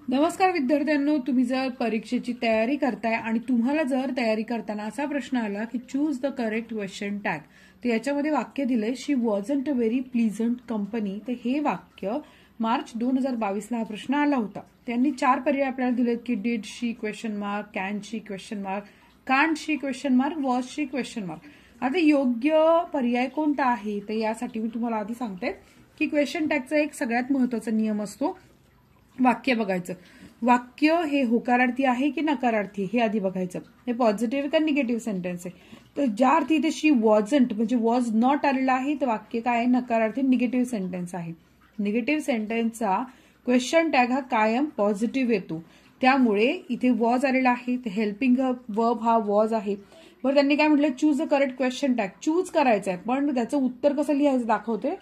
नमस्कार विद्यार्थ्यांनो, तुम्ही जर परीक्षेची तयारी करताय आणि तुम्हाला जर तयारी करताना असा प्रश्न आला की choose the correct question tag, तर याच्यामध्ये वाक्य दिलंय she wasn't a very pleasant company. तर हे वाक्य मार्च 2022 ला हा प्रश्न आला होता. त्यांनी 4 पर्याय आपल्याला दिलेत की did she question mark, can she question mark, can't she question mark, was she question mark. आता योग्य पर्याय कोणता आहे तर यासाठी मी तुम्हाला आधी सांगते की क्वेश्चन टॅगचा एक सगळ्यात महत्वाचा नियम असतो वाक्य बघायचं. वाक्य हे होकारार्थी आहे की नकारार्थी हे आधी बघायचं. हे पॉझिटिव्ह का निगेटिव्ह सेंटेन्स आहे. तर ज्या अर्थी इथे शी वॉजंट म्हणजे वॉज नॉट आलेला आहे तर वाक्य काय आहे, नकारार्थी निगेटिव्ह सेंटेन्स आहे. निगेटिव्ह सेंटेन्सचा क्वेश्चन टॅग हा कायम पॉझिटिव्ह येतो. त्यामुळे इथे वॉज आलेला आहे तर हेल्पिंग वर्ब हा वॉज आहे. बरं, त्यांनी काय म्हटलं, choose the correct question tag. Choose करायचं आहे पण त्याचं उत्तर कसं लिहायचं दाखवते.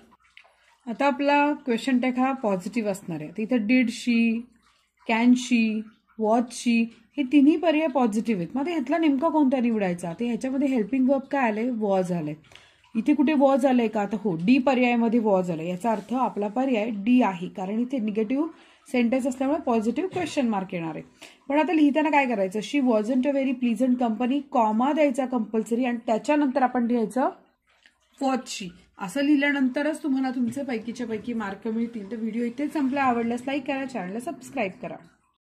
आता आपला क्वेश्चन टॅग हा पॉझिटिव्ह असणार आहे. इथे did she, can she, was she हे तिन्ही पर्याय पॉझिटिव्ह आहेत. मग ह्यातला नेमका कोणता निवडायचा. ते ह्याच्यामध्ये हेल्पिंग वर्ब काय आलंय, वॉज आलंय. इथे कुठे वॉज आलंय का, तर हो, डी पर्यायामध्ये वॉज आलंय. याचा अर्थ आपला पर्याय डी आहे, कारण इथे निगेटिव्ह सेंटेन्स असल्यामुळे पॉझिटिव्ह क्वेश्चन मार्क येणार आहे. पण आता लिहिताना काय करायचं, she wasn't a very pleasant company, comma द्यायचा कंपल्सरी आणि त्याच्यानंतर आपण लिहायचं वॉजशी. असं लिहिल्यानंतरच तुम्हाला तुमचे पैकीच्या पैकी मार्क मिळतील. तर व्हिडिओ इथेच संपला. आवडल्यास लाईक करा, चॅनलला सबस्क्राईब करा.